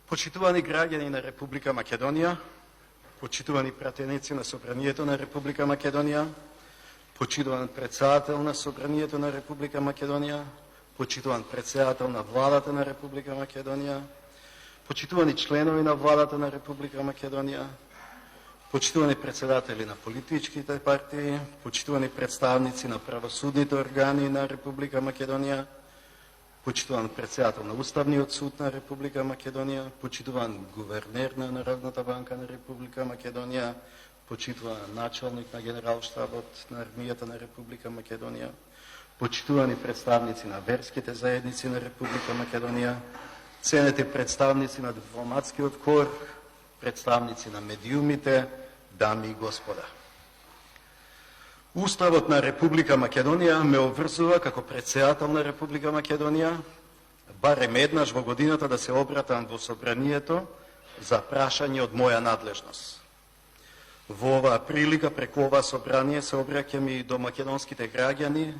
Почитувани граѓани на Република Македонија, почитувани пратеници на Собранието на Република Македонија, почитуван председател на Собранието на Република Македонија, почитуван председател на Владата на Република Македонија, почитувани членови на Владата на Република Македонија, почитувани председатели на политичките партии, почитувани представници на правосудните органи на Република Македонија, почитуван председател на Уставниот суд на Република Македонија, почитуван гувернер на Народната банка на Република Македонија, почитуван началник на Генералштабот на армијата на Република Македонија, почитувани представници на верските заедници на Република Македонија, ценети представници на дипломатскиот кор, представници на медиумите, дами и господа. Уставот на Република Македонија ме обврзува како председател на Република Македонија барем еднаш во годината да се обратам во Собранието за прашање од моја надлежност. Во оваа прилика преку ова собрание се обраќам и до македонските граѓани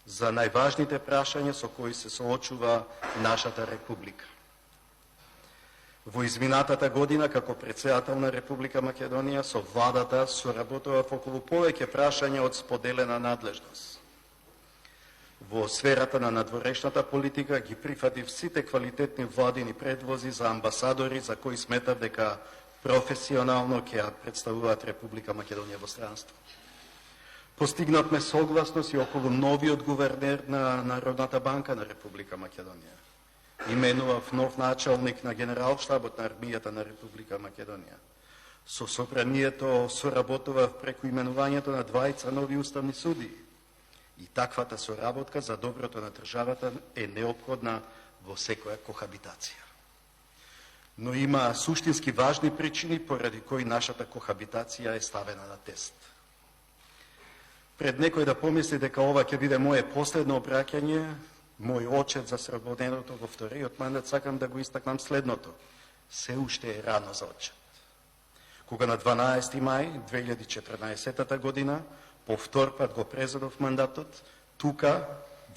за најважните прашања со кои се соочува нашата република. Во изминатата година, како председател на Република Македонија, со владата соработував околу повеќе прашања од споделена надлежност. Во сферата на надворешната политика ги прифатив сите квалитетни владини предлози за амбасадори за кои сметав дека професионално ќе ја представуваат Република Македонија во странство. Постигнавме согласност и околу новиот гувернер на Народната банка на Република Македонија. Именував нов началник на Генералштабот на армијата на Република Македонија. Со Собранието соработував преку именувањето на двајца нови уставни судии. И таквата соработка за доброто на државата е неопходна во секоја кохабитација. Но има суштински важни причини поради кои нашата кохабитација е ставена на тест. Пред некој да помисли дека ова ќе биде моје последно обраќање, мој очет за сработеното во вториот мандат, сакам да го истакнам следното. Се уште е рано за очет. Кога на 12 мај 2014 година повтор пат го презадов мандатот, тука,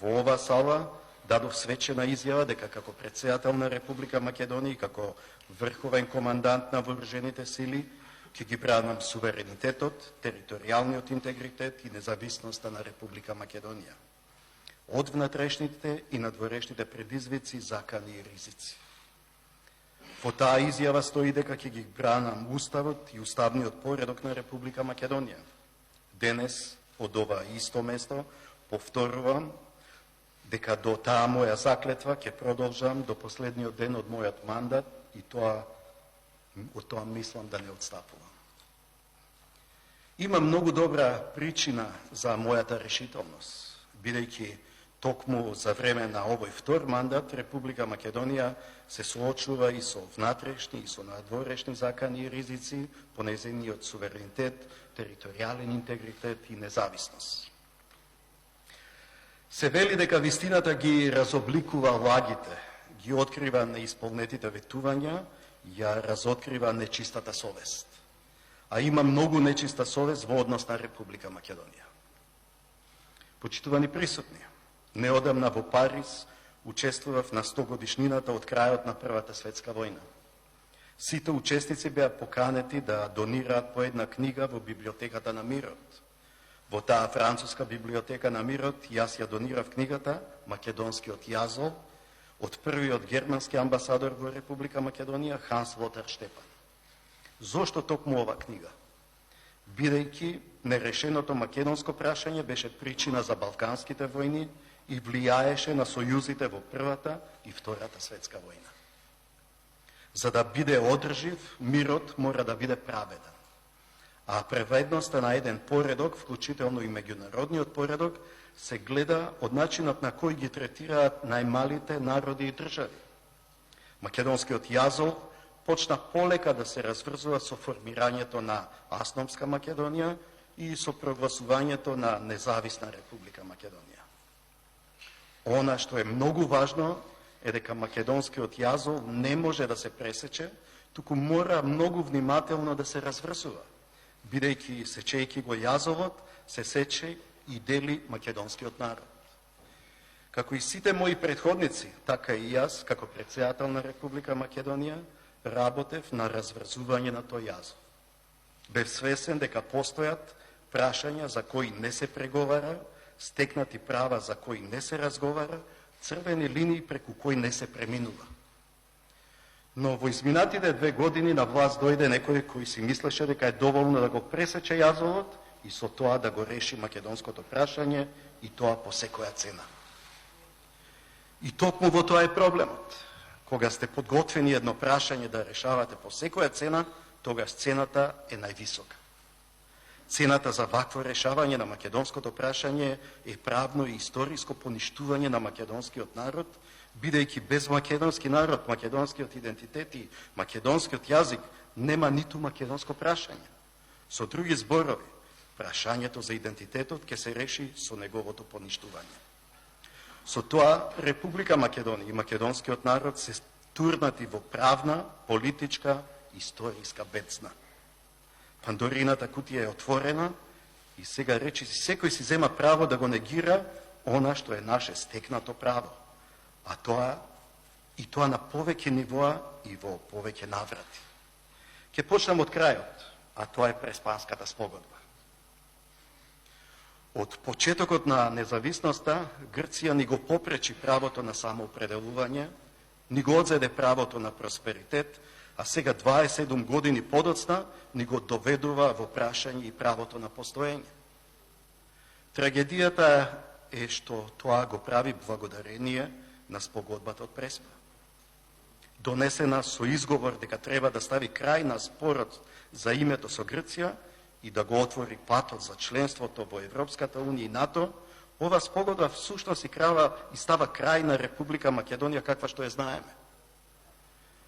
во ова сала, дадов свечена изјава дека како председател на Република Македонија и како врховен командант на вооружените сили ќе ги бранам суверенитетот, територијалниот интегритет и независноста на Република Македонија од внатрешните и надворешните предизвици, закани и ризици. Во таа изјава стои дека ќе ги бранам уставот и уставниот поредок на Република Македонија. Денес, од ова исто место, повторувам дека до таа моја заклетва ќе продолжам до последниот ден од мојот мандат и од тоа мислам да не отстапувам. Има многу добра причина за мојата решителност, бидејќи токму за време на овој втор мандат Република Македонија се соочува и со внатрешни и со надворешни закани и ризици по нејзиниот суверенитет, територијален интегритет и независност. Се вели дека вистината ги разобликува лагите, ги открива неисполнетите ветувања, ја разоткрива нечистата совест. А има многу нечиста совест во однос на Република Македонија. Почитувани присутни, неодамна во Париз учествував на 100 годишнината од крајот на Првата светска војна. Сите учесници беа поканети да донираат по една книга во Библиотеката на мирот. Во таа француска библиотека на мирот јас ја донирав книгата Македонскиот јазол од првиот германски амбасадор во Република Македонија Ханс Лотар Штепан. Зошто токму ова книга? Бидејќи нерешеното македонско прашање беше причина за балканските војни и влијаеше на сојузите во Првата и Втората светска војна. За да биде одржив, мирот мора да биде праведен. А праведноста на еден поредок, вклучително и меѓународниот поредок, се гледа од начинот на кој ги третираат најмалите народи и држави. Македонскиот јазол почна полека да се разврзува со формирањето на Автономска Македонија и со прогласувањето на независна Република Македонија. Она што е многу важно е дека македонскиот јазол не може да се пресече, туку мора многу внимателно да се разврзува, бидејќи сечејќи го јазолот, се сече и дели македонскиот народ. Како и сите мои предходници, така и јас, како председател на Република Македонија, работев на разврзување на тој јазов. Бев свесен дека постојат прашања за кои не се преговара, стекнати права за кои не се разговара, црвени линии преку кои не се преминува. Но во изминатите 2 години на власт дојде некој кој си мислеше дека е доволно да го пресече јазовот и со тоа да го реши македонското прашање, и тоа по секоја цена. И токму во тоа е проблемот. Кога сте подготвени едно прашање да решавате по секоја цена, тогаш цената е највисока. Цената за вакво решавање на македонското прашање е правно и историско поништување на македонскиот народ, бидејќи без македонски народ, македонскиот идентитет и македонскиот јазик нема ниту македонско прашање. Со други зборови, прашањето за идентитетот ќе се реши со неговото поништување. Со тоа, Република Македонија и македонскиот народ се турнати во правна, политичка, историска бедзна. Пандорината кутија е отворена и сега речиси секој си зема право да го негира она што е наше стекнато право, а тоа на повеќе нивоа и во повеќе наврати. Ќе почнам од крајот, а тоа е Преспанската спогодба. Од почетокот на независноста, Грција ни го попречи правото на самоопределување, ни го одзеде правото на просперитет, а сега 27 години подоцна ни го доведува во прашање и правото на постоење. Трагедијата е што тоа го прави благодарение на спогодбата од Преспа. Донесена со изговор дека треба да стави крај на спорот за името со Грција и да го отвори патот за членството во Европската унија и НАТО, ова спогодба всушност и става крај на Република Македонија каква што ја знаеме.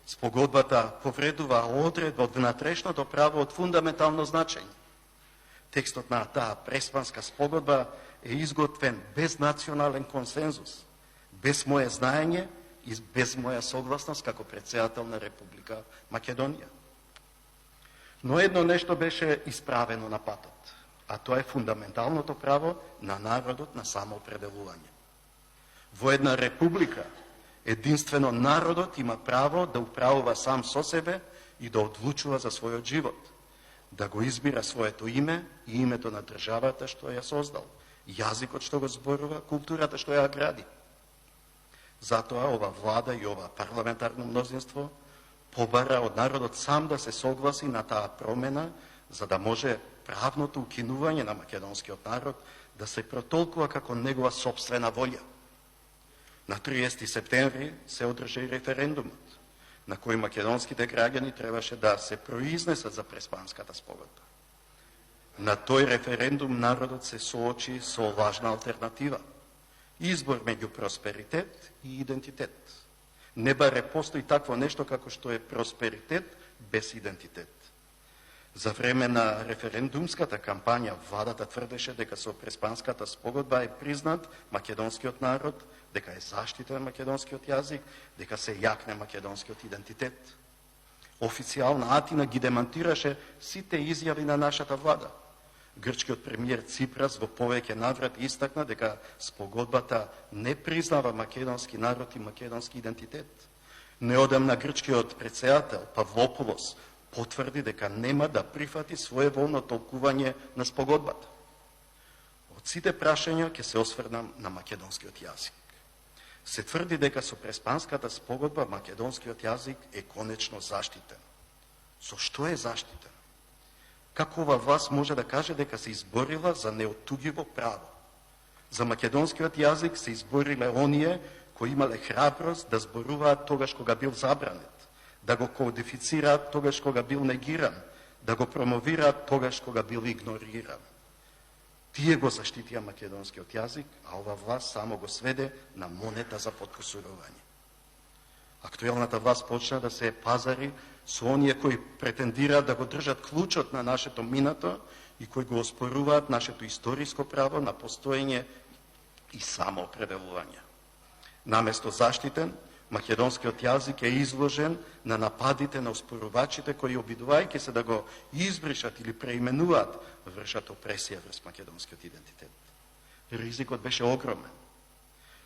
Спогодбата повредува одредба од внатрешното право од фундаментално значење. Текстот на таа Преспанска спогодба е изготвен без национален консензус, без моје знаење и без моја согласност како претседател на Република Македонија. Но едно нешто беше исправено на патот, а тоа е фундаменталното право на народот на самоопределување. Во една република, единствено народот има право да управува сам со себе и да одлучува за својот живот, да го избира своето име и името на државата што ја создал, јазикот што го зборува, културата што ја гради. Затоа ова влада и ова парламентарно мнозинство побара од народот сам да се согласи на таа промена, за да може правното укинување на македонскиот народ да се протолкува како негова сопствена волја. На 30 септември се одржа и референдумот, на кој македонските граѓани требаше да се произнесат за Преспанската спогодба. На тој референдум народот се соочи со важна алтернатива – избор меѓу просперитет и идентитет. Не баре постои такво нешто како што е просперитет без идентитет. За време на референдумската кампања владата тврдеше дека со Преспанската спогодба е признат македонскиот народ, дека е заштитен македонскиот јазик, дека се јакне македонскиот идентитет. Официјална Атина ги демантираше сите изјави на нашата влада. Грчкиот премиер Ципрас во повеќе наврати истакна дека спогодбата не признава македонски народ и македонски идентитет. Неодамна грчкиот претседател Павлопулос потврди дека нема да прифати своеволно толкување на спогодбата. Од сите прашања ќе се осврнам на македонскиот јазик. Се тврди дека со Преспанската спогодба македонскиот јазик е конечно заштитен. Со што е заштитен? Како ова власт може да каже дека се изборила за неоттугиво право? За македонскиот јазик се избориле оние кои имале храброст да зборуваат тогаш кога бил забранет, да го кодифицираат тогаш кога бил негиран, да го промовираат тогаш кога бил игнориран. Тие го заштитија македонскиот јазик, а ова власт само го сведе на монета за подкусурување. Актуелната власт почна да се пазари со оние кои претендираат да го држат клучот на нашето минато и кои го оспоруваат нашето историско право на постоење и самоопределување. Наместо заштитен, македонскиот јазик е изложен на нападите на оспорувачите кои, обидувајќи се да го избришат или преименуваат, вршат опресија врз македонскиот идентитет. Ризикот беше огромен.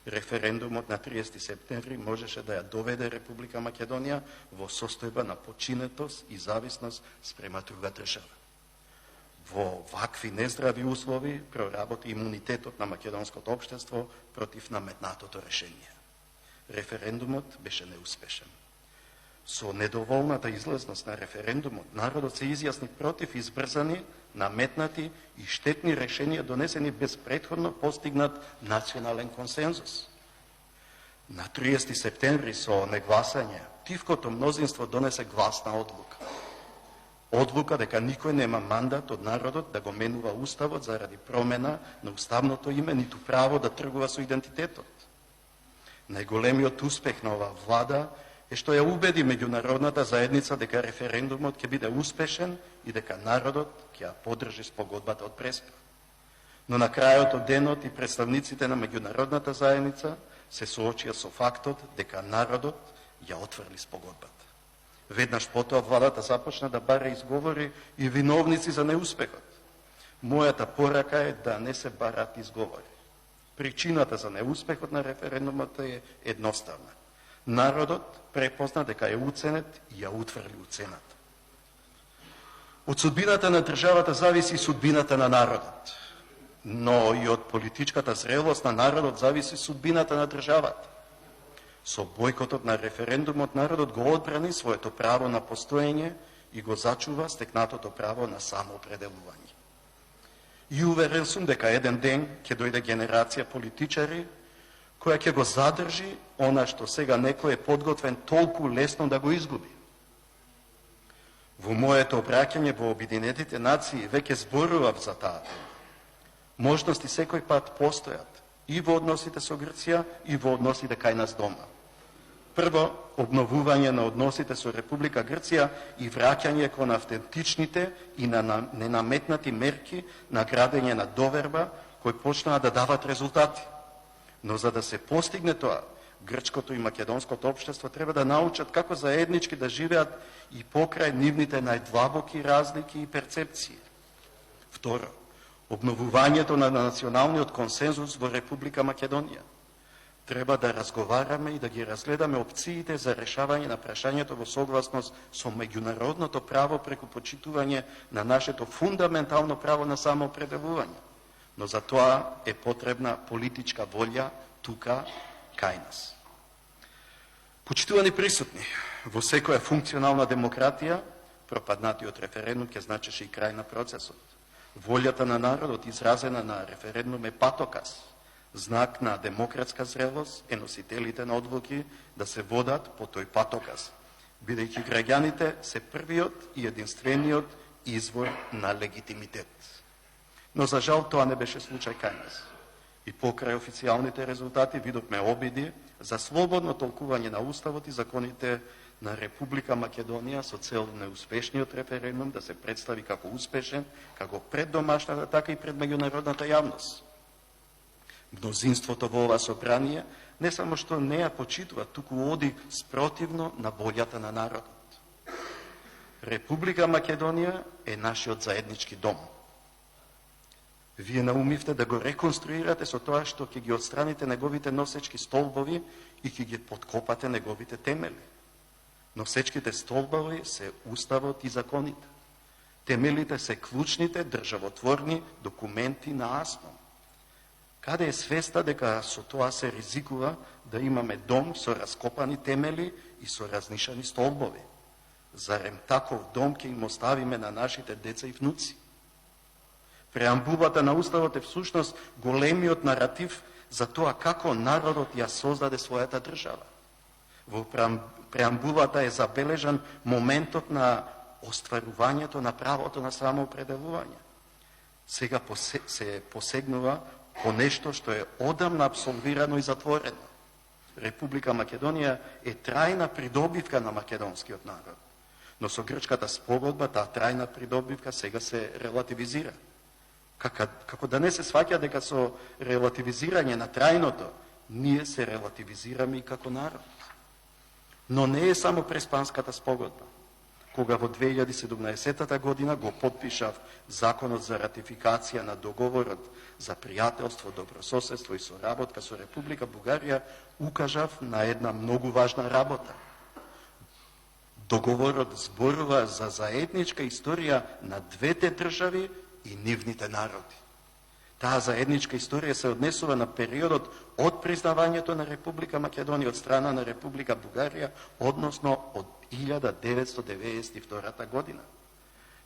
Референдумот на 30 септември можеше да ја доведе Република Македонија во состојба на починетост и зависност спрема друга држава. Во вакви нездрави услови проработи имунитетот на македонското општество против наметнатото решение. Референдумот беше неуспешен. Со недоволната излезност на референдумот, народот се изјасни против избрзани, наметнати и штетни решенија донесени без претходно постигнат национален консензус. На 30 септември со негласање, тивкото мнозинство донесе гласна одлука. Одлука дека никој нема мандат од народот да го менува уставот заради промена на уставното име, ниту право да тргува со идентитетот. Најголемиот успех на оваа влада е што ја убеди меѓународната заедница дека референдумот ќе биде успешен и дека народот ќе ја поддржи спогодбата од Преспа. Но на крајот од денот и представниците на меѓународната заедница се соочија со фактот дека народот ја отврли спогодбата. Веднаш потоа владата започна да бара изговори и виновници за неуспехот. Мојата порака е да не се барат изговори. Причината за неуспехот на референдумот е едноставна. Народот препозна дека е уценет и ја утврли уцената. Од судбината на државата зависи судбината на народот, но и од политичката зрелост на народот зависи судбината на државата. Со бојкотот на референдумот народот го одбрани своето право на постоење и го зачува стекнатото право на самоопределување. И уверен сум дека еден ден ќе дојде генерација политичари која ќе го задржи она што сега некој е подготвен толку лесно да го изгуби. Во моето обраќање во Обединетите нации веќе зборував за таа тема. Можности секој пат постојат и во односите со Грција и во односите кај нас дома. Прво, обновување на односите со Република Грција и враќање кон автентичните и на ненаметнати мерки на градење на доверба кои почнаа да дават резултати. Но за да се постигне тоа, грчкото и македонското општество треба да научат како заеднички да живеат и покрај нивните најдлабоки разлики и перцепции. Второ, обновувањето на националниот консензус во Република Македонија. Треба да разговараме и да ги разгледаме опциите за решавање на прашањето во согласност со меѓународното право преку почитување на нашето фундаментално право на самоопределување. Но за тоа е потребна политичка волја тука, кај нас. Почитувани присутни, во секоја функционална демократија, пропаднатиот референдум ќе значеше и крај на процесот. Волјата на народот изразена на референдум е патоказ, знак на демократска зрелост е носителите на одлуки да се водат по тој патоказ, бидејќи граѓаните се првиот и единствениот извор на легитимитет. Но за жал тоа не беше случај кај нас. И покрај официјалните резултати видовме обиди за слободно толкување на уставот и законите на Република Македонија со цел неуспешниот референдум да се представи како успешен, како пред домашната, така и пред меѓународната јавност. Мнозинството во ова собрание не само што не ја почитува, туку оди спротивно на волјата на народот. Република Македонија е нашиот заеднички дом. Вие наумивте да го реконструирате со тоа што ќе ги отстраните неговите носечки столбови и ќе ги подкопате неговите темели. Носечките столбови се уставот и законите. Темелите се клучните државотворни документи на АСМО. Каде е свеста дека со тоа се ризикува да имаме дом со раскопани темели и со разнишани столбови? Зарем таков дом ќе им оставиме на нашите деца и внуци? Преамбулата на Уставот е всушност големиот наратив за тоа како народот ја создаде својата држава. Во преамбулата е забележан моментот на остварувањето на правото на самоопределување. Сега се посегнува по нешто што е одамна абсолвирано и затворено. Република Македонија е трајна придобивка на македонскиот народ, но со грчката спогодба таа трајна придобивка сега се релативизира. Како да не се сваќа дека со релативизирање на трајното, ние се релативизираме и како народ. Но не е само Преспанската спогодба, кога во 2017 година го подпишав Законот за ратификација на договорот за пријателство, добрососедство и соработка со Република Бугарија, укажав на една многу важна работа. Договорот зборува за заедничка историја на двете држави и нивните народи. Таа заедничка историја се однесува на периодот од признавањето на Република Македонија од страна на Република Бугарија, односно од 1992 година.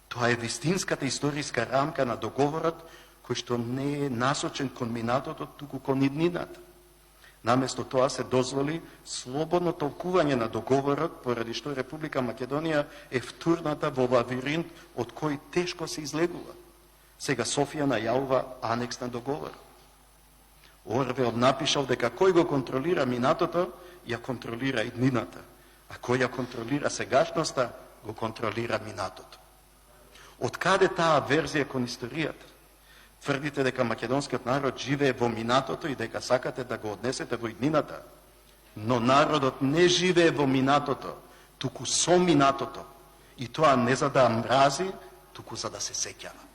Тоа е вистинската историска рамка на договорот, кој што не е насочен кон минатото, туку кон иднината. Наместо тоа се дозволи слободно толкување на договорот, поради што Република Македонија е втурната во лавиринт од кој тешко се излегува. Сега Софија најавува анекс на договор. Орвел напишал дека кој го контролира минатото, ја контролира иднината, а кој ја контролира сегашноста, го контролира минатото. Од каде таа верзија кон историјата? Тврдите дека македонскиот народ живее во минатото и дека сакате да го однесете во иднината. Но народот не живее во минатото, туку со минатото. И тоа не за да мрази, туку за да се сеќава.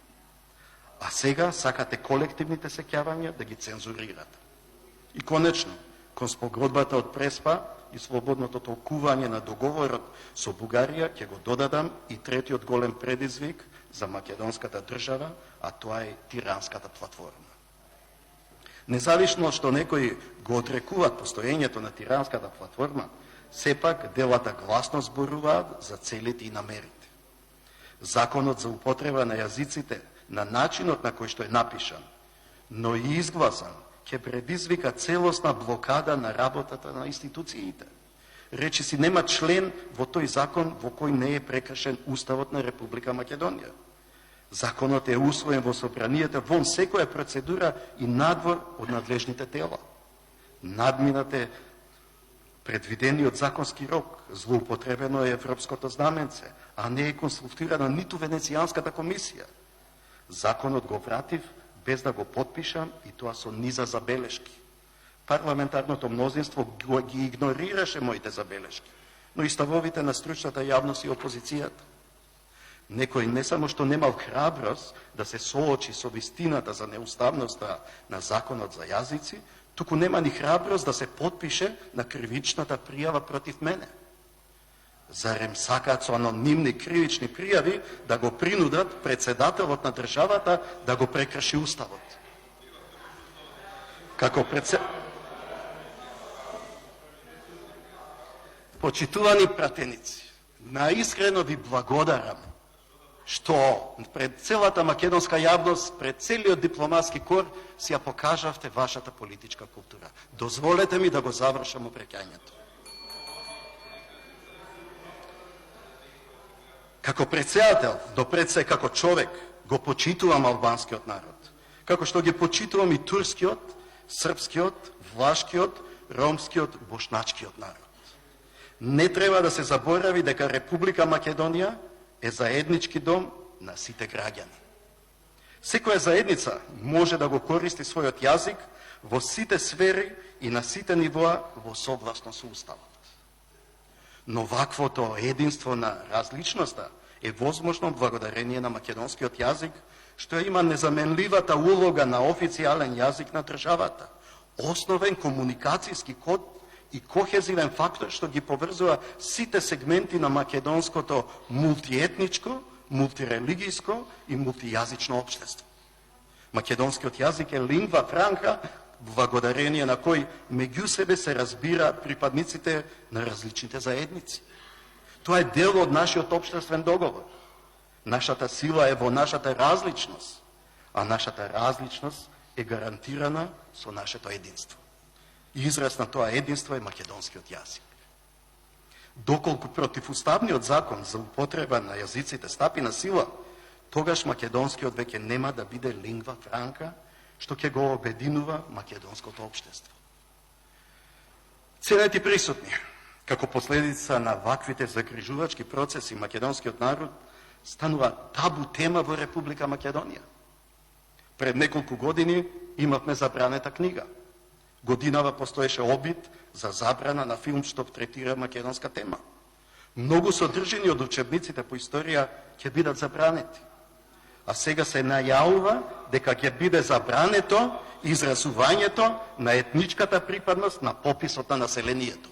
А сега сакате колективните сеќавања да ги цензурирате. И конечно, кон спогодбата од Преспа и слободното толкување на договорот со Бугарија, ќе го додадам и третиот голем предизвик за македонската држава, а тоа е Тиранската платформа. Независно што некои го отрекуваат постоењето на Тиранската платформа, сепак делата гласно зборуваат за целите и намерите. Законот за употреба на јазиците на начинот на кој што е напишан, но и изгласан, ќе предизвика целосна блокада на работата на институциите. Речиси нема член во тој закон во кој не е прекршен Уставот на Република Македонија. Законот е усвоен во собранието вон секоја процедура и надвор од надлежните тела. Надминат е предвидениот законски рок, злоупотребено е европското знаменце, а не е консултирана ниту Венецијанската комисија. Законот го вратив без да го подпишам и тоа со низа забелешки. Парламентарното мнозинство ги игнорираше моите забелешки, но и ставовите на стручната јавност и опозицијата. Некој не само што немал храброст да се соочи со вистината за неуставноста на законот за јазици, туку нема ни храброст да се подпише на кривичната пријава против мене. Зарем сакаат со анонимни кривични пријави да го принудат председателот на државата да го прекрши Уставот. Почитувани пратеници, наискрено ви благодарам што пред целата македонска јавност, пред целиот дипломатски кор, си ја покажавте вашата политичка култура. Дозволете ми да го завршам обраќањето. Како председател, допред се како човек, го почитувам албанскиот народ, како што ги почитувам и турскиот, српскиот, влашкиот, ромскиот, бошначкиот народ. Не треба да се заборави дека Република Македонија е заеднички дом на сите граѓани. Секоја заедница може да го користи својот јазик во сите сфери и на сите нивоа во согласно со Уставот. Но ваквото единство на различноста е возможно благодарение на македонскиот јазик, што има незаменливата улога на официјален јазик на државата, основен комуникацијски код и кохезивен фактор што ги поврзува сите сегменти на македонското мултиетничко, мултирелигијско и мултијазично општество. Македонскиот јазик е лингва франка, благодарение на кој меѓу себе се разбираат припадниците на различните заедници. Тоа е дел од нашиот општествен договор. Нашата сила е во нашата различност, а нашата различност е гарантирана со нашето единство. Израз на тоа единство е македонскиот јазик. Доколку противуставниот закон за употреба на јазиците стапи на сила, тогаш македонскиот веќе нема да биде лингва франка, што ќе го обединува македонското општество. Ценети присутни, како последица на ваквите загрижувачки процеси, македонскиот народ станува табу тема во Република Македонија. Пред неколку години имавме забранета книга. Годинава постоеше обид за забрана на филм што третира македонска тема. Многу содржини од учебниците по историја ќе бидат забранети. А сега се најавува дека ќе биде забрането изразувањето на етничката припадност на пописот на населението.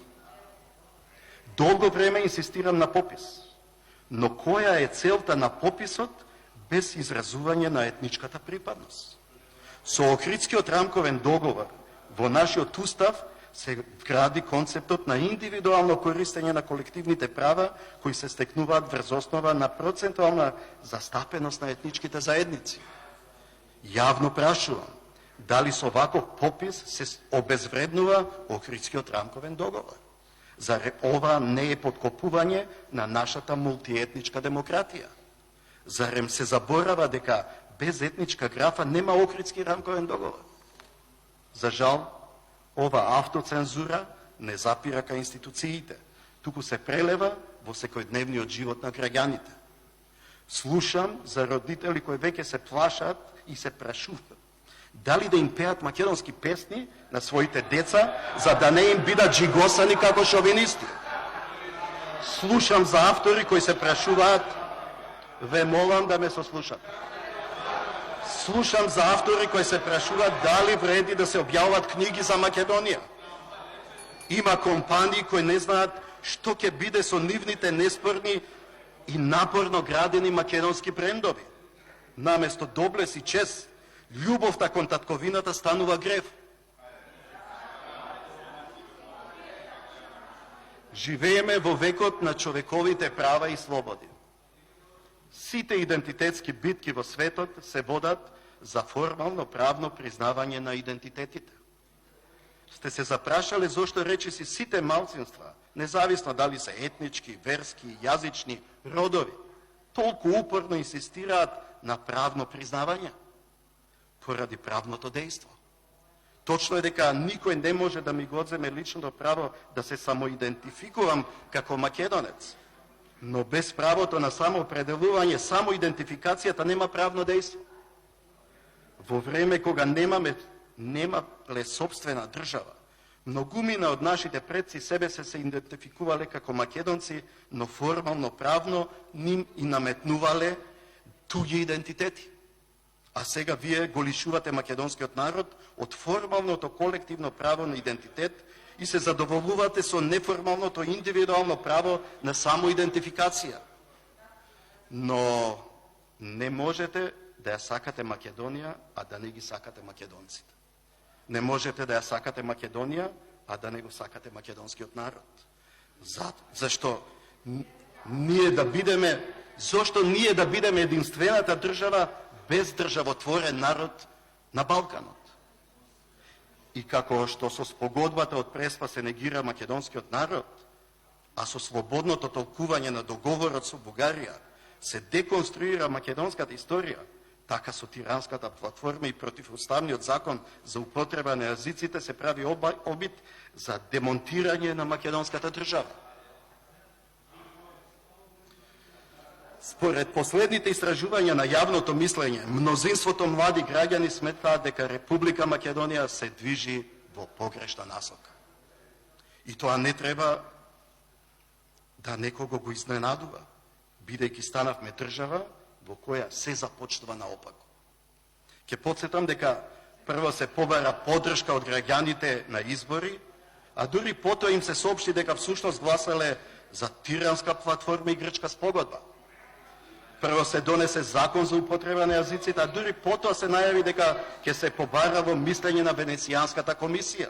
Долго време инсистирам на попис, но која е целта на пописот без изразување на етничката припадност? Со Охридскиот рамковен договор во нашиот устав се вгради концептот на индивидуално користење на колективните права кои се стекнуваат врз основа на процентуална застапеност на етничките заедници. Јавно прашувам, дали со ваков попис се обезвреднува Охридскиот рамковен договор? Зар ова не е подкопување на нашата мултиетничка демократија? Зарем се заборава дека без етничка графа нема Охридски рамковен договор? За жал, ова автоцензура не запира кај институциите, туку се прелева во секојдневниот живот на граѓаните. Слушам за родители кои веќе се плашат и се прашуваат дали да им пеат македонски песни на своите деца, за да не им бидат жигосани како шовинисти. Слушам за автори кои се прашуваат, ве молам да ме сослушат. Слушам за автори кои се прашуваат дали вреди да се објавуваат книги за Македонија. Има компании кои не знаат што ќе биде со нивните неспорни и напорно градени македонски брендови. Наместо доблес и чест, љубовта кон татковината станува грев. Живееме во векот на човековите права и слободи. Сите идентитетски битки во светот се водат за формално правно признавање на идентитетите. Сте се запрашале зошто речиси сите малцинства, независно дали се етнички, верски, јазични, родови, толку упорно инсистираат на правно признавање? Поради правното дејство. Точно е дека никој не може да ми го одземе личното право да се самоидентификувам како македонец. Но без правото на самоопределување, самоидентификацијата нема правно дејство. Во време кога немале собствена држава, многумина од нашите предци себе се идентификувале како македонци, но формално правно ним и наметнувале туѓи идентитети. А сега вие го лишувате македонскиот народ од формалното колективно право на идентитет и се задоволувате со неформалното индивидуално право на самоидентификација. Но не можете да ја сакате Македонија, а да не ги сакате македонците. Не можете да ја сакате Македонија, а да не го сакате македонскиот народ. Зашто ние да бидеме единствената држава без државотворен народ на Балканот. И како што со спогодбата од Преспа се негира македонскиот народ, а со слободното толкување на договорот со Бугарија се деконструира македонската историја, така со тиранската платформа и противуставниот закон за употреба на јазиците се прави обид за демонтирање на македонската држава. Според последните истражувања на јавното мислење, мнозинството млади граѓани сметаат дека Република Македонија се движи во погрешна насока. И тоа не треба да некого го изненадува, бидејќи станавме држава во која се започнува наопако. Ќе потсетам дека прво се побара поддршка од граѓаните на избори, а дури потоа им се соопшти дека всушност гласале за тиранска платформа и грчка спогодба. Прво се донесе закон за употреба на јазиците, а дури потоа се најави дека ќе се побарало мислење на Венецијанската комисија.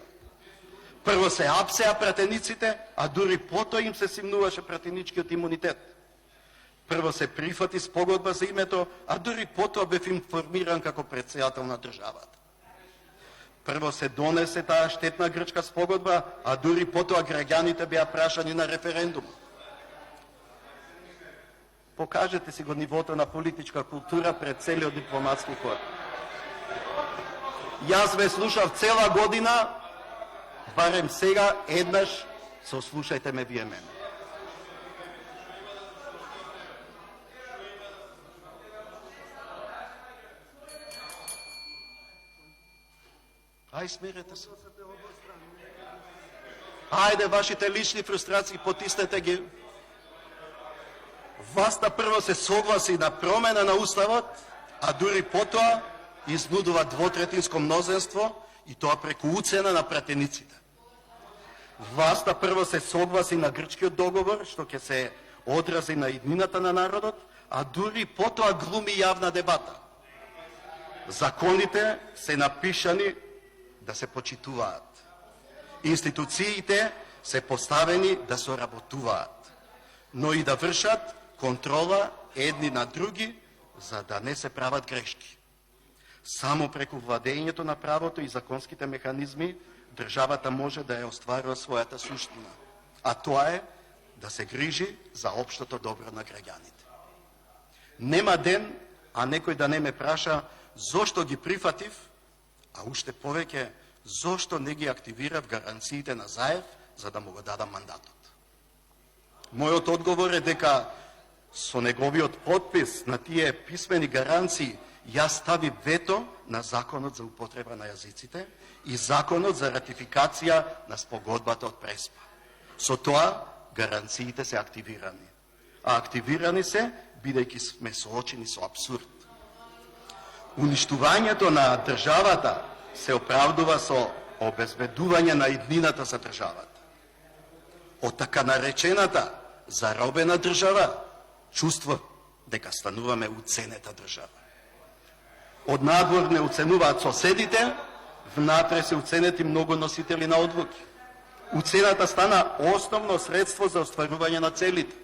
Прво се апсеа пратениците, а дури потоа им се симнуваше пратеничкиот имунитет. Прво се прифати спогодба за името, а дури потоа бев информиран како претседател на државата. Прво се донесе таа штетна грчка спогодба, а дури потоа граѓаните беа прашани на референдум. Покажете си го нивото на политичка култура пред целиот дипломатски хор. Јас ве слушав цела година, барем сега еднаш сослушајте ме вие мене. Ај, смирете се. Ајде, вашите лични фрустрации, потиснете ги. Власта прво се согласи на промена на уставот, а дури потоа изнудува двотретинско мнозинство и тоа преку уцена на пратениците. Власта прво се согласи на грчкиот договор, што ќе се одрази на иднината на народот, а дури потоа глуми јавна дебата. Законите се напишани да се почитуваат. Институциите се поставени да соработуваат, но и да вршат контрола едни на други, за да не се прават грешки. Само преку владењето на правото и законските механизми државата може да ја остварува својата суштина, а тоа е да се грижи за општото добро на граѓаните. Нема ден, а некој да не ме праша зошто ги прифатив, а уште повеќе зошто не ги активирав гаранциите на Заев за да му го дадам мандатот. Мојот одговор е дека со неговиот подпис на тие писмени гаранции јас стави вето на Законот за употреба на јазиците и Законот за ратификација на спогодбата од Преспа. Со тоа гаранциите се активирани. А активирани се бидејќи сме соочени со абсурд. Уништувањето на државата се оправдува со обезбедување на иднината за државата. Од така наречената заробена држава чувство дека стануваме уценета држава. Од надвор не уценуваат соседите, внатре се уценети многу носители на одлуки. Уцената стана основно средство за остварување на целите.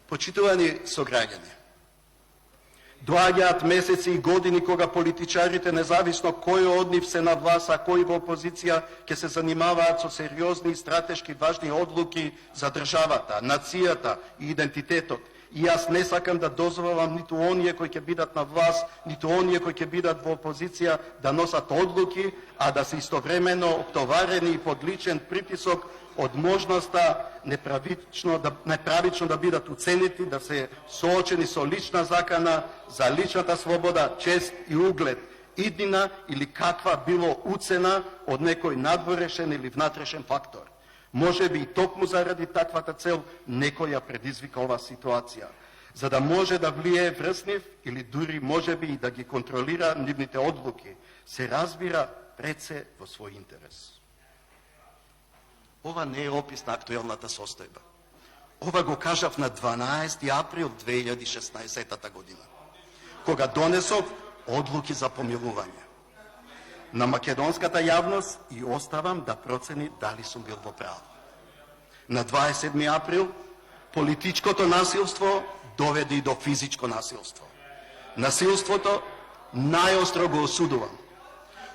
Почитувани сограѓани, доаѓаат месеци и години кога политичарите, независно кој од нив се на власт, а кој во опозиција, ќе се занимаваат со сериозни и стратешки важни одлуки за државата, нацијата и идентитетот. И јас не сакам да дозволам ниту оние кои ќе бидат на власт, ниту оние кои ќе бидат во опозиција да носат одлуки, а да се истовремено оптоварени и под личен притисок од можноста неправично да бидат уценети, да се соочени со лична закана за личната слобода, чест и углед, иднина или каква било уцена од некој надворешен или внатрешен фактор. Може би и токму заради таквата цел некој ја предизвика оваа ситуација, за да може да влие врз нив или дури може би и да ги контролира нивните одлуки, се разбира пред се во свој интерес. Ова не е опис на актуелната состојба. Ова го кажав на 12 април 2016 година, кога донесов одлуки за помилување. На македонската јавност и оставам да процени дали сум бил во право. На 27 април политичкото насилство доведе и до физичко насилство. Насилството најостро го осудувам,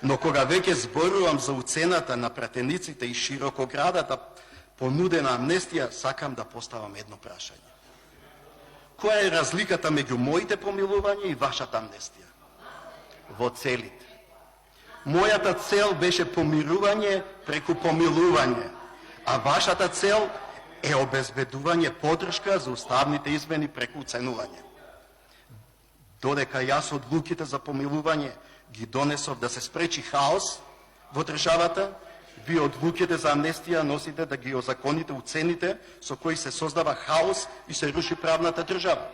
но кога веќе зборувам за уцената на пратениците и широкоградата понудена амнестија, сакам да поставам едно прашање. Која е разликата меѓу моите помилувања и вашата амнестија? Во целите. Мојата цел беше помирување преку помилување, а вашата цел е обезбедување поддршка за уставните измени преку уценување. Додека јас одлуките за помилување ги донесов да се спречи хаос во државата, вие одлуките за амнестија носите да ги озаконите уцените со кои се создава хаос и се руши правната држава.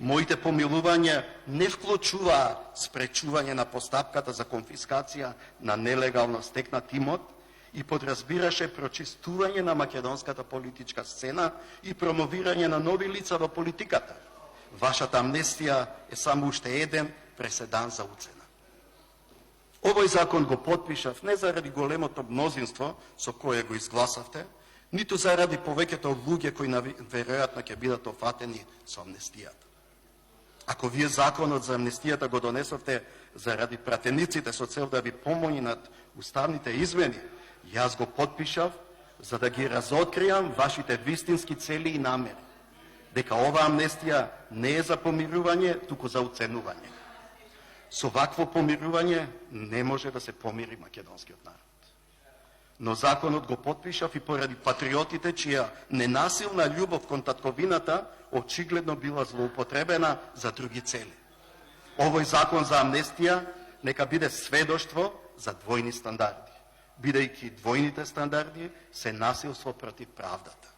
Моите помилувања не вклучуваа спречување на постапката за конфискација на нелегално стекнат имот и подразбираше прочистување на македонската политичка сцена и промовирање на нови лица во политиката. Вашата амнестија е само уште еден преседан за уцена. Овој закон го потпишав не заради големото мнозинство со кое го изгласавте, ниту заради повеќето луѓе кои веројатно ќе бидат офатени со амнестијата. Ако вие законот за амнестијата го донесовте заради пратениците со цел да ви помогне над уставните измени, јас го потпишав за да ги разоткријам вашите вистински цели и намери. Дека ова амнестија не е за помирување, туку за уценување. Со вакво помирување не може да се помири македонскиот народ. Но законот го потпишав и поради патриотите чија ненасилна љубов кон татковината очигледно била злоупотребена за други цели. Овој закон за амнестија нека биде сведоштво за двојни стандарди, бидејќи двојните стандарди се насилство против правдата.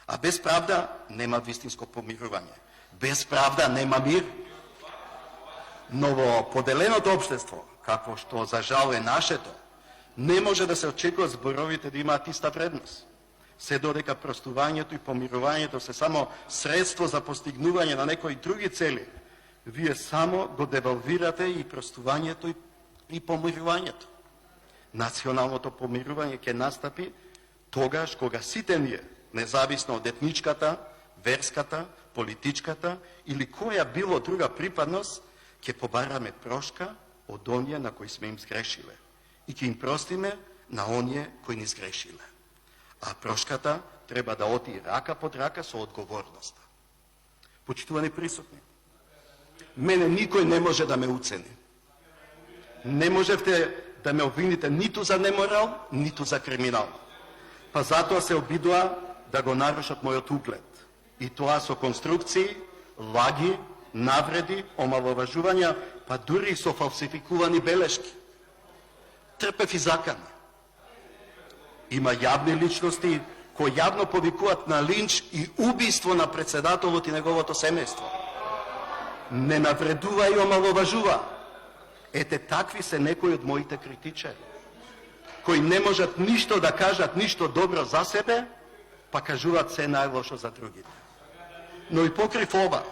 А без правда нема вистинско помирување. Без правда нема мир. Но во поделеното општество, какво што за жал е нашето, не може да се очекува зборовите да имаат иста вредност. Се додека простувањето и помирувањето се само средство за постигнување на некои други цели, вие само го девалвирате и простувањето и помирувањето. Националното помирување ќе настапи тогаш кога сите ние, независно од етничката, верската, политичката или која било друга припадност, ќе побараме прошка од оние на кои сме им сгрешиле и ќе им простиме на оние кои ни сгрешиле. А прошката треба да оти рака под рака со одговорноста. Почитувани присутни, мене никој не може да ме уцени. Не можевте да ме обвините ниту за неморал, ниту за криминал. Па затоа се обидува да го нарушат мојот углед. И тоа со конструкции, лаги, навреди, омаловажувања, па дури со фалсификувани белешки. Трпев и закани. Има јавни личности кои јавно повикуваат на линч и убиство на председателот и неговото семејство. Не навредува и омаловажува. Ете, такви се некои од моите критичари, кои не можат ништо да кажат, ништо добро за себе, па кажуваат се најлошо за другите. Но и покрив ова,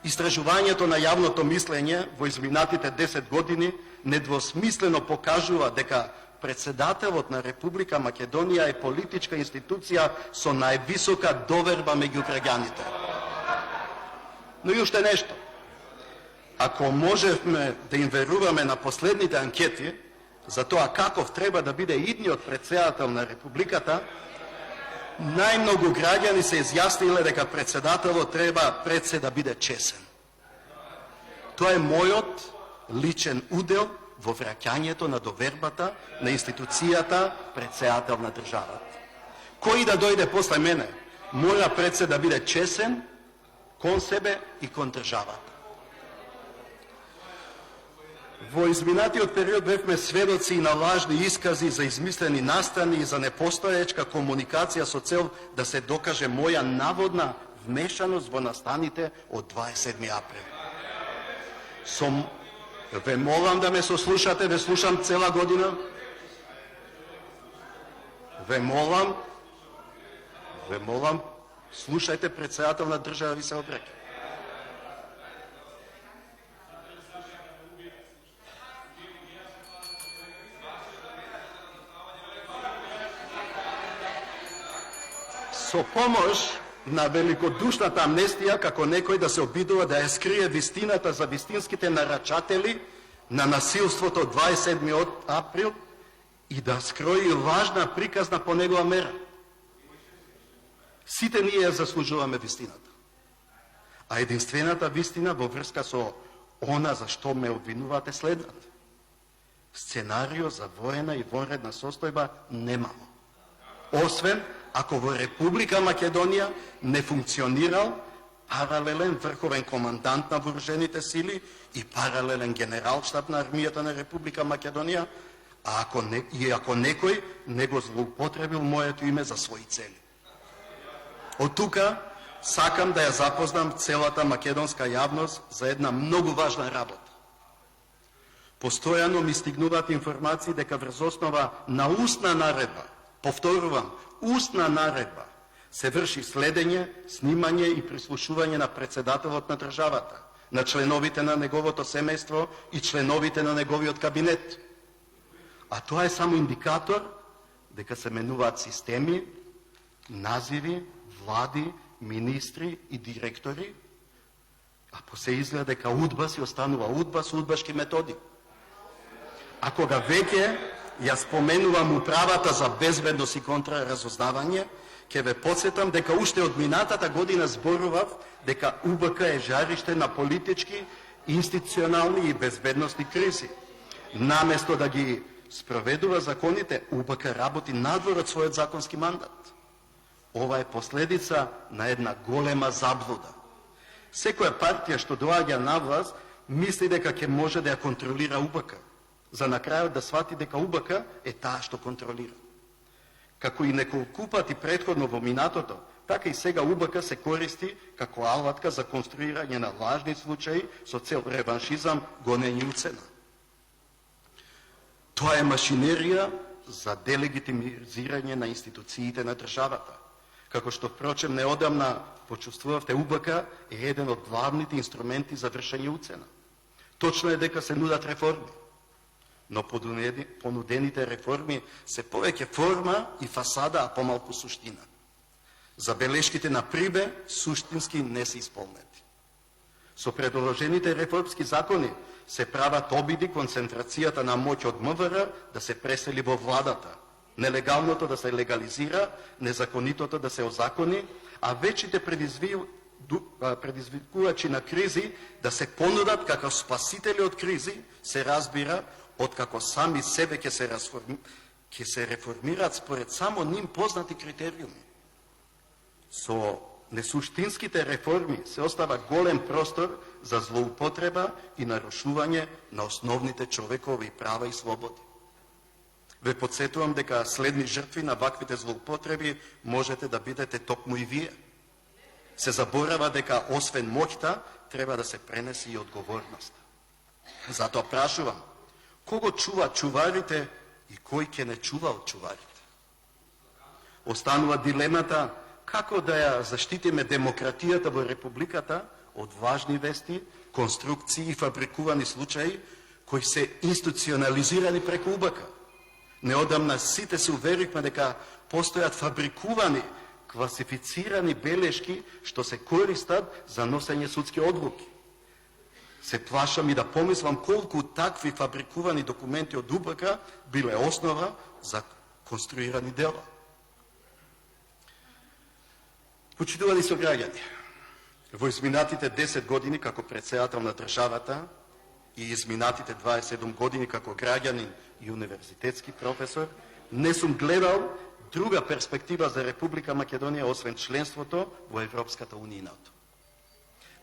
истражувањето на јавното мислење во изминатите 10 години недвосмислено покажува дека председателот на Република Македонија е политичка институција со највисока доверба меѓу граѓаните. Но и уште нешто. Ако можевме да им веруваме на последните анкети за тоа каков треба да биде идниот председател на Републиката, најмногу граѓани се изјасниле дека председателот треба пред се да биде чесен. Тоа е мојот личен удел во враќањето на довербата на институцијата председател на државата. Кој да дојде после мене, мора пред се да биде чесен кон себе и кон државата. Во изминатиот период бевме сведоци и на лажни искази за измислени настани и за непостоечка комуникација со цел да се докаже моја наводна вмешаност во настаните од 27. април. Ве молам да ме сослушате, ве слушам цела година. Ве молам, слушајте, председател на држава ви се обраќа. Со помош на великодушната амнестија, како некој да се обидува да ја скрие вистината за вистинските нарачатели на насилството од 27. април и да скрои лажна приказна по негова мера. Сите ние заслужуваме вистината. А единствената вистина во врска со она за што ме обвинувате следната. Сценарио за воена и вонредна состојба немамо. Освен ако во Република Македонија не функционирал паралелен врховен командант на вооружените сили и паралелен генералштаб на армијата на Република Македонија, ако некој не го злоупотребил моето име за своји цели. Од тука сакам да ја запознам целата македонска јавност за една многу важна работа. Постојано ми стигнуваат информации дека врз основа на устна наредба, повторувам, устна наредба, се врши следење, снимање и прислушување на председателот на државата, на членовите на неговото семејство и членовите на неговиот кабинет. А тоа е само индикатор дека се менуваат системи, називи, влади, министри и директори, а по се изгледа дека УДБА си останува УДБА со удбашки методи. А кога веќе ја споменувам управата за безбедност и контраразузнавање, ќе ве подсетам дека уште од минатата година зборував дека УБК е жариште на политички, институционални и безбедностни кризи. Наместо да ги спроведува законите, УБК работи надвор од својот законски мандат. Ова е последица на една голема заблуда. Секоја партија што доаѓа на власт мисли дека ќе може да ја контролира УБК, за на крајот да свати дека УБК е таа што контролира. Како и неколку пати претходно во минатото, така и сега УБК се користи како алатка за конструирање на лажни случаи со цел реваншизам, гонење и уцена. Тоа е машинерија за делегитимизирање на институциите на државата. Како што, впрочем, неодамна почувствувавте, УБК е еден од главните инструменти за вршење уцена. Точно е дека се нудат реформи, но понудените реформи се повеќе форма и фасада, а помалку суштина. Забелешките на Прибе суштински не се исполнети. Со предложените реформски закони се прават обиди концентрацијата на моќ од МВР да се пресели во владата, нелегалното да се легализира, незаконитото да се озакони, а вечите предизвикувачи на кризи да се понудат како спасители од кризи, се разбира, откако сами себе ќе се реформираат според само ним познати критериуми. Со несуштинските реформи се остава голем простор за злоупотреба и нарушување на основните човекови права и слободи. Ве подсетувам дека следни жртви на ваквите злоупотреби можете да бидете токму и вие. Се заборава дека освен моќта треба да се пренеси и одговорноста. Затоа прашувам, кого чува чуварите и кој ќе не чува од чуварите? Останува дилемата како да ја заштитиме демократијата во Републиката од важни вести, конструкции и фабрикувани случаи кои се институционализирани преку УБК. Неодамна сите се уверивме дека постојат фабрикувани, класифицирани белешки што се користат за носење судски одлуки. Се плашам и да помислам колку такви фабрикувани документи од УБК биле основа за конструирани дела. Почитувани сограѓани, во изминатите 10 години како претседател на државата и изминатите 27 години како граѓанин и универзитетски професор, не сум гледал друга перспектива за Република Македонија освен членството во Европската унија и НАТО.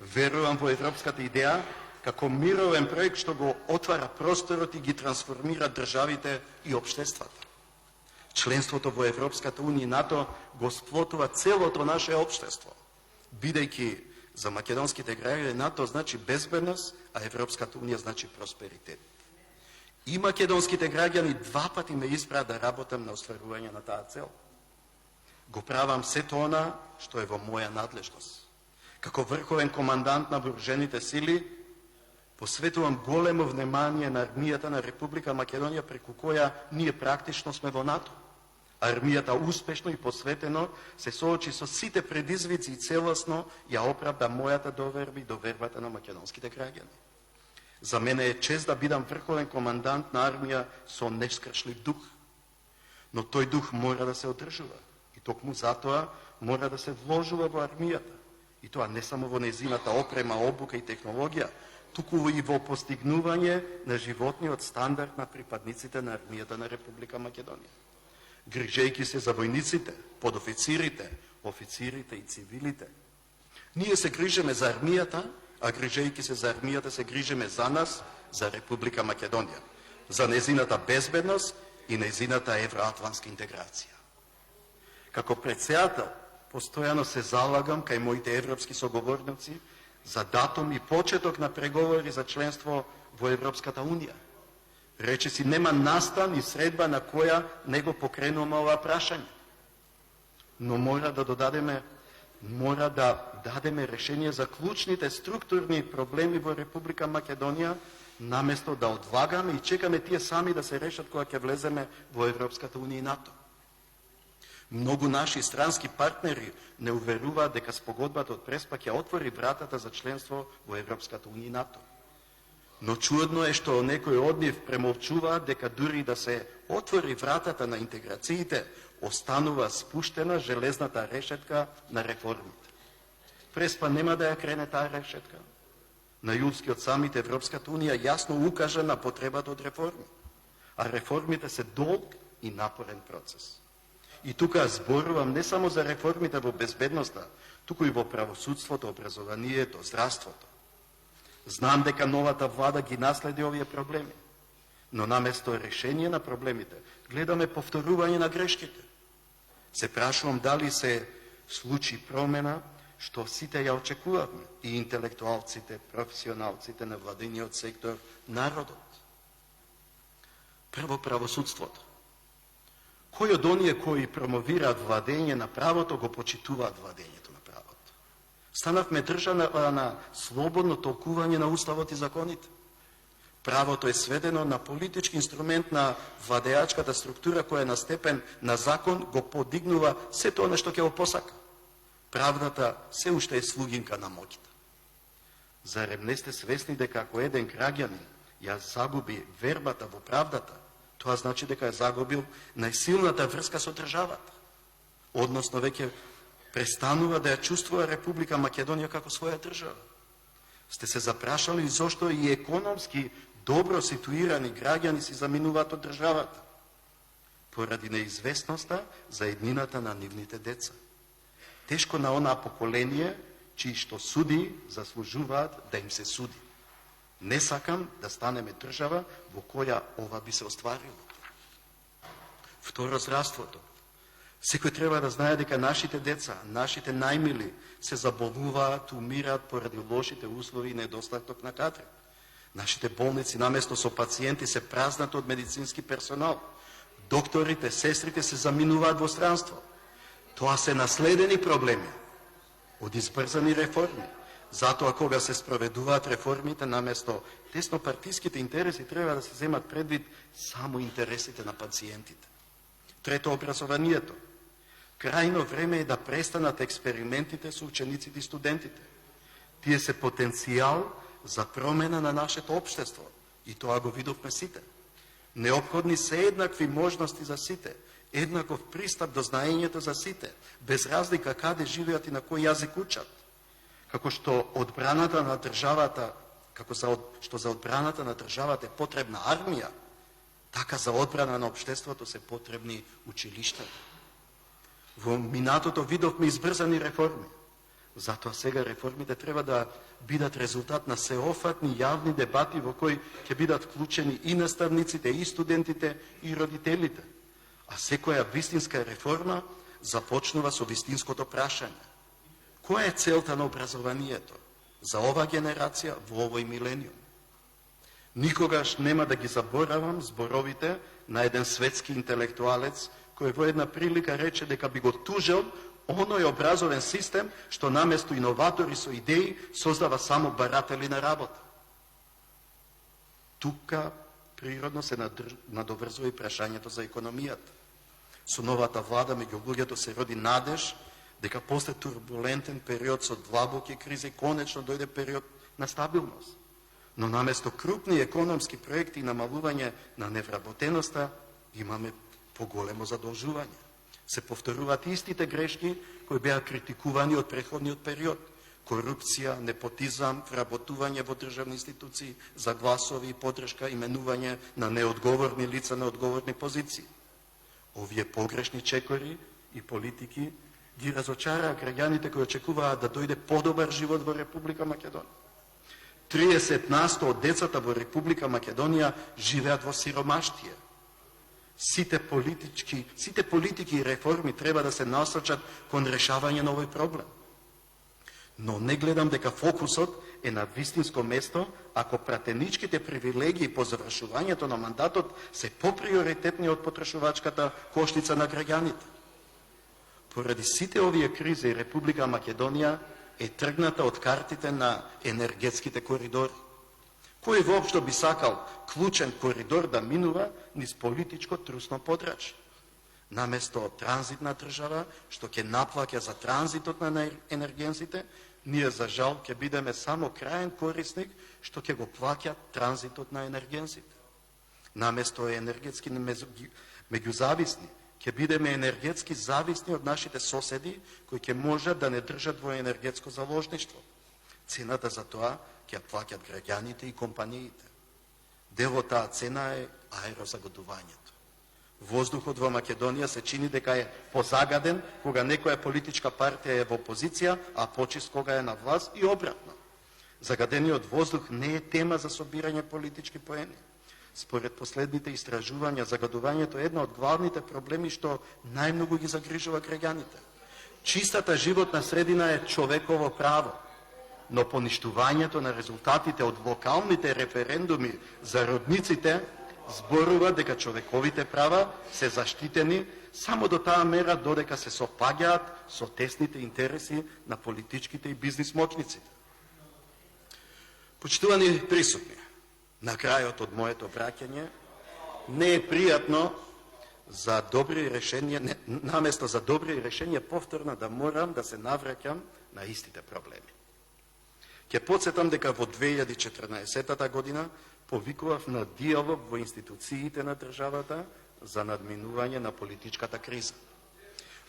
Верувам во европската идеја како мировен проект што го отвара просторот и ги трансформира државите и општествата. Членството во Европската унија и НАТО го сплотува целото наше општество, бидејќи за македонските граѓани НАТО значи безбедност, а Европската унија значи просперитет. И македонските граѓани два пати ме избраа да работам на остварување на таа цел. Го правам сето она што е во моја надлежност. Како врховен командант на вооружените сили, посветувам големо внимание на армијата на Република Македонија, преку која ние практично сме во НАТО. Армијата успешно и посветено се соочи со сите предизвици и целосно ја оправда мојата доверба и довербата на македонските граѓани. За мене е чест да бидам врховен командант на армија со нескршлив дух. Но тој дух мора да се одржува. И токму затоа мора да се вложува во армијата. И тоа не само во нејзината опрема, обука и технологија, туку и во постигнување на животниот стандард на припадниците на армијата на Република Македонија. Грижејќи се за војниците, подофицирите, официрите и цивилите. Ние се грижиме за армијата, а грижејќи се за армијата се грижиме за нас, за Република Македонија, за нејзината безбедност и нејзината евроатлантска интеграција. Како претседател, постојано се залагам кај моите европски соговорници за датум и почеток на преговори за членство во Европската унија. Речиси нема настан и средба на која не го покренуваме ова прашање. Но мора да дадеме решение за клучните структурни проблеми во Република Македонија, наместо да одлагаме и чекаме тие сами да се решат кога ќе влеземе во Европската унија и НАТО. Многу наши странски партнери не уверуваат дека спогодбата од Преспа ќе отвори вратата за членство во Европската унија и НАТО. Но чудно е што некои од нив премолчуваат дека дури да се отвори вратата на интеграциите, останува спуштена железната решетка на реформите. Преспа нема да ја крене таа решетка. На јулскиот самит Европската унија јасно укажа на потребата од реформи, а реформите се долг и напорен процес. И тука зборувам не само за реформите во безбедноста, туку и во правосудството, образованието, здравството. Знам дека новата влада ги наследи овие проблеми, но наместо решение на проблемите, гледаме повторување на грешките. Се прашувам дали се случи промена што сите ја очекувавме, и интелектуалците, професионалците на владениот сектор, народот. Прво, правосудството. Кој од оние кои промовираат владење на правото го почитуваат владењето на правото? Станавме држава на слободно толкување на уставот и законите. Правото е сведено на политички инструмент на владеачката структура која на степен на закон го подигнува се тоа нешто ќе го посака. Правдата се уште е слугинка на моќта. Зарем не сте свесни дека ако еден граѓанин ја загуби вербата во правдата, тоа значи дека е загубил најсилната врска со државата. Односно веќе престанува да ја чувствува Република Македонија како своја држава. Сте се запрашали зошто и економски добро ситуирани граѓани си заминуваат од државата? Поради неизвестноста за еднината на нивните деца. Тешко на онаа поколение, чии што суди заслужуваат да им се суди. Не сакам да станеме држава во која ова би се остварило. Второ, здравството. Секој треба да знае дека нашите деца, нашите најмили, се заболуваат, умираат поради лошите услови и недостаток на кадри. Нашите болници наместо со пациенти се празнат од медицински персонал. Докторите, сестрите се заминуваат во странство. Тоа се наследени проблеми од избрзани реформи. Затоа кога се спроведуваат реформите, наместо теснопартиските интереси треба да се земат предвид само интересите на пациентите. Трето, образованието. Крајно време е да престанат експериментите со учениците и студентите. Тие се потенцијал за промена на нашето општество и тоа го видовме сите. Неопходни се еднакви можности за сите, еднаков пристап до знаењето за сите, без разлика каде живеат и на кој јазик учат. Како што одбраната на државата, што за одбраната на државата е потребна армија, така за одбрана на општеството се потребни училишта. Во минатото видовме избрзани реформи. Затоа сега реформите треба да бидат резултат на сеофатни јавни дебати во кои ќе бидат вклучени и наставниците, и студентите, и родителите. А секоја вистинска реформа започнува со вистинското прашање. Која е целта на образованието за ова генерација во овој милениум? Никогаш нема да ги заборавам зборовите на еден светски интелектуалец кој во една прилика рече дека би го тужел оној образовен систем што наместо иноватори со идеи создава само баратели на работа. Тука природно се надоврзува и прашањето за економијата. Со новата влада меѓу луѓето се роди надеж дека после турбулентен период со длабоки кризи конечно дојде период на стабилност. Но наместо крупни економски проекти и намалување на невработеноста, имаме поголемо задолжување. Се повторуваат истите грешки кои беа критикувани од претходниот период. Корупција, непотизам, вработување во државни институции, за гласови и подршка, именување на неодговорни лица на одговорни позиции. Овие погрешни чекори и политики ги разочараа граѓаните кои очекуваат да дојде подобар живот во Република Македонија. 30% од децата во Република Македонија живеат во сиромаштие. Сите политики и реформи треба да се насочат кон решавање на овој проблем. Но не гледам дека фокусот е на вистинско место ако пратеничките привилегии по завршувањето на мандатот се поприоритетни од потрошувачката кошница на граѓаните. Поради сите овие кризи Република Македонија е тргната од картите на енергетските коридори. Кој воопшто би сакал клучен коридор да минува низ политичко трусно подрачје? Наместо транзитна држава, што ќе наплаќа за транзитот на енергенците, ние за жал ќе бидеме само краен корисник, што ќе го плаќа транзитот на енергенците. Наместо енергетски меѓузависни, ќе бидеме енергетски зависни од нашите соседи, кои ќе можат да не држат во енергетско заложништво. Цената за тоа ќе плаќат граѓаните и компаниите. Дел од таа цена е аерозагадувањето. Воздухот во Македонија се чини дека е позагаден кога некоја политичка партија е во опозиција, а почист кога е на власт и обратно. Загадениот воздух не е тема за собирање политички поени. Според последните истражувања, загадувањето е една од главните проблеми што најмногу ги загрижува граѓаните. Чистата животна средина е човеково право, но поништувањето на резултатите од локалните референдуми за родниците зборува дека човековите права се заштитени само до таа мера додека се сопаѓаат со тесните интереси на политичките и бизнис мочниците. Почитувани присутни, на крајот од моето обраќање не е пријатно за добри решенија, наместо за добри решенија повторно да морам да се навраќам на истите проблеми. Ќе подсетам дека во 2014 година повикував на диалог во институциите на државата за надминување на политичката криза.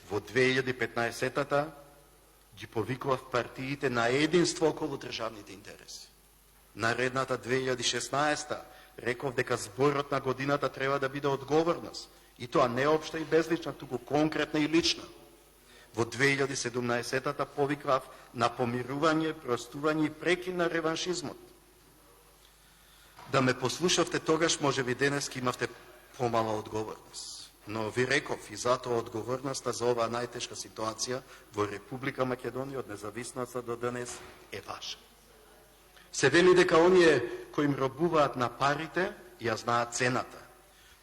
Во 2015 ги повикував партиите на единство околу државните интереси. Наредната 2016 реков дека зборот на годината треба да биде одговорност, и тоа не општа и безлична, туку конкретна и лична. Во 2017 повиквав на помирување, простување и прекин на реваншизмот. Да ме послушавте тогаш, може би денес имавте помала одговорност. Но ви реков и затоа одговорноста за оваа најтешка ситуација во Република Македонија од независноста до денес е ваша. Се вели дека оние кои им робуваат на парите ја знаат цената,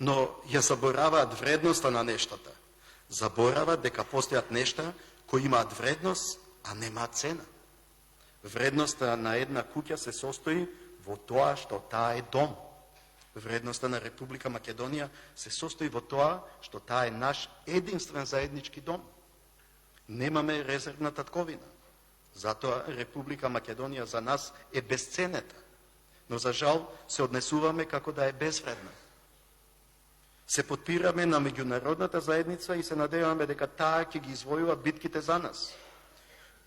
но ја забораваат вредноста на нештата. Заборават дека постојат нешта кои имаат вредност, а немаат цена. Вредноста на една куќа се состои во тоа што таа е дом. Вредноста на Република Македонија се состои во тоа што таа е наш единствен заеднички дом. Немаме резервна татковина. Затоа Република Македонија за нас е безценета, но за жал се однесуваме како да е безвредна. Се подпираме на меѓународната заедница и се надеваме дека таа ќе ги извојува битките за нас.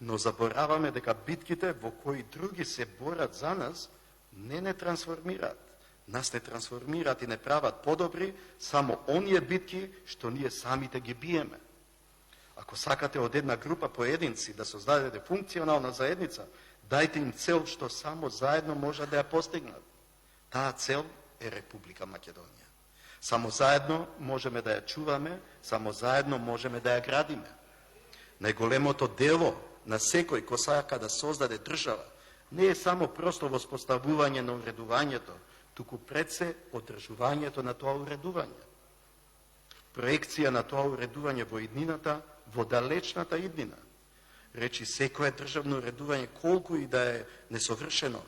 Но забораваме дека битките во кои други се борат за нас не трансформираат. Нас не трансформираат и не прават подобри само оние битки што ние самите ги биеме. Ако сакате од една група поединци да создадете функционална заедница, дајте им цел што само заедно може да ја постигнат. Таа цел е Република Македонија. Само заедно можеме да ја чуваме, само заедно можеме да ја градиме. Најголемото дело на секој кој сака да создаде држава не е само просто воспоставување на уредувањето, туку пред се одржувањето на тоа уредување. Проекција на тоа уредување во иднината, во далечната иднина. Речи, секое државно уредување, колку и да е несовршено,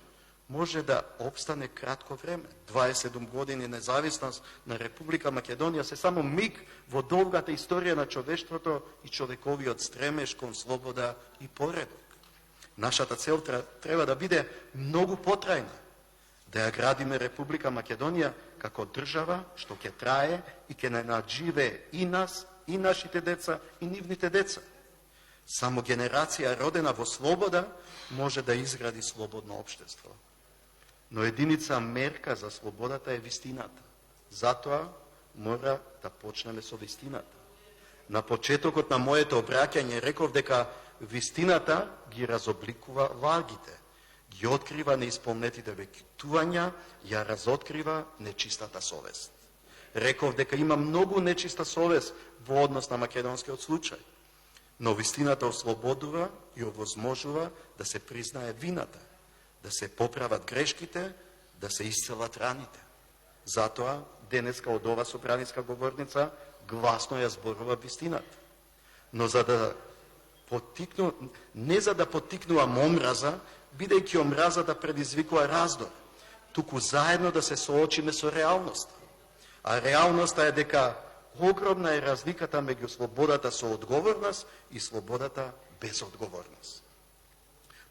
може да обстане кратко време. 27 години независност на Република Македонија се само миг во долгата историја на човештвото и човековиот стремеж кон слобода и поредок. Нашата цел треба да биде многу потрајна, да ја градиме Република Македонија како држава што ќе трае и ќе не надживее и нас, и нашите деца, и нивните деца. Само генерација родена во слобода може да изгради слободно општество. Но единица мерка за слободата е вистината. Затоа мора да почнеме со вистината. На почетокот на моето обраќање реков дека вистината ги разобликува лагите, ги открива неисполнетите векитувања, ја разоткрива нечистата совест. Реков дека има многу нечиста совест во однос на македонскиот случај, но вистината ослободува и овозможува да се признае вината, да се поправат грешките, да се исцелат раните. Затоа, денеска од ова собраниска говорница, гласно ја зборува вистината. Но не за да поттикнувам омраза, бидејќи омразата предизвикува раздор, туку заедно да се соочиме со реалноста. А реалноста е дека огромна е разликата меѓу слободата со одговорност и слободата без одговорност.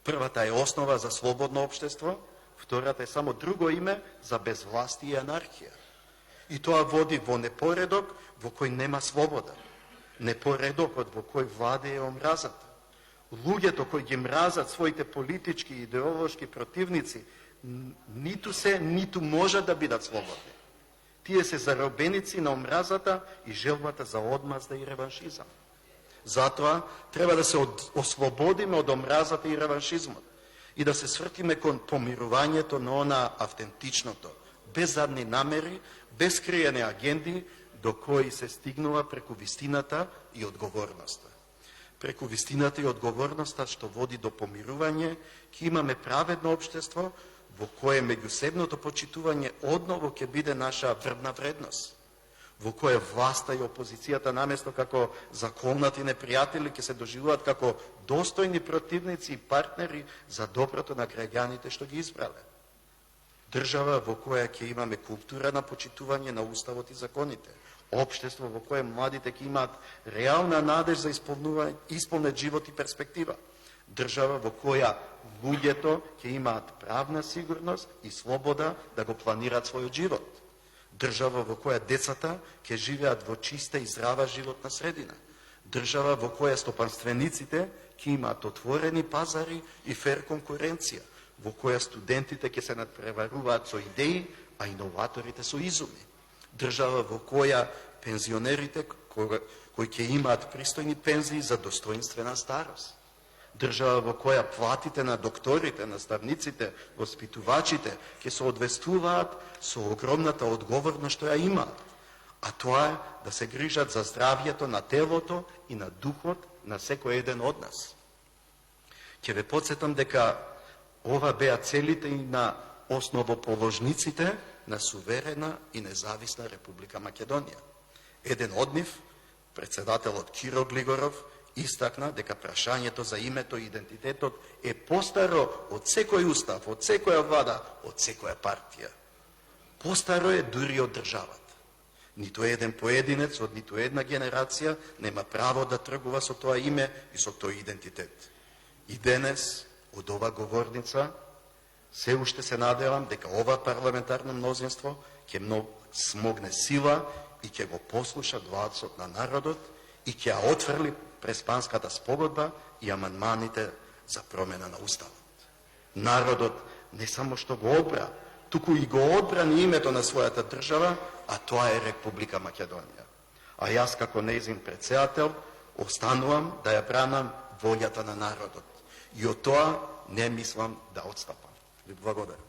Првата е основа за слободно општество, втората е само друго име за безвластие и анархија. И тоа води во непоредок во кој нема слобода. Непоредокот во кој владее омразата. Луѓето кои ги мразат своите политички и идеолошки противници ниту се, ниту можат да бидат слободни. Тие се заробеници на омразата и желбата за одмазда и реваншизам. Затоа треба да се ослободиме од омразата и реваншизмот и да се свртиме кон помирувањето на она автентичното, без задни намери, без криени агенди, до кои се стигнува преку вистината и одговорноста. преку вистината и одговорноста што води до помирување, ќе имаме праведно општество во кое меѓусебното почитување одново ќе биде наша врвна вредност, во кое власта и опозицијата наместо како законати непријатели ќе се доживуваат како достојни противници и партнери за доброто на граѓаните што ги избрале. Држава во која ќе имаме култура на почитување на уставот и законите, општество во кое младите ќе имаат реална надеж за исполнет живот и перспектива, држава во која луѓето ќе имаат правна сигурност и слобода да го планираат својот живот, држава во која децата ќе живеат во чиста и здрава животна средина, држава во која стопанствениците ќе имаат отворени пазари и фер конкуренција, во која студентите ќе се надпреваруваат со идеи, а иноваторите со изуми, држава во која пензионерите кои ќе имаат пристојни пензии за достоинствена старост, држава во која платите на докторите, наставниците, воспитувачите ќе се одвестуваат со огромната одговорност што ја имаат, а тоа е да се грижат за здравјето на телото и на духот на секој еден од нас. Ќе ве потсетам дека ова беа целите и на основоположниците на суверена и независна Република Македонија. Еден од нив, председателот Киро Глигоров, истакна дека прашањето за името и идентитетот е постаро од секој устав, од секоја влада, од секоја партија. Постаро е дури од државата. Ниту еден поединец од ниту една генерација нема право да тргува со тоа име и со тој идентитет. И денес, од ова говорница, се уште се надевам дека ова парламентарно мнозинство ќе смогне сила и ќе го послуша гласот на народот и ќе ја отфрли Преспанската спогодба и амандманите за промена на уставот. Народот не само што го одбра, туку и го одбрани името на својата држава, а тоа е Република Македонија. А јас како нејзин председател останувам да ја бранам волјата на народот. И од тоа не мислам да отстапам. Ви благодарам.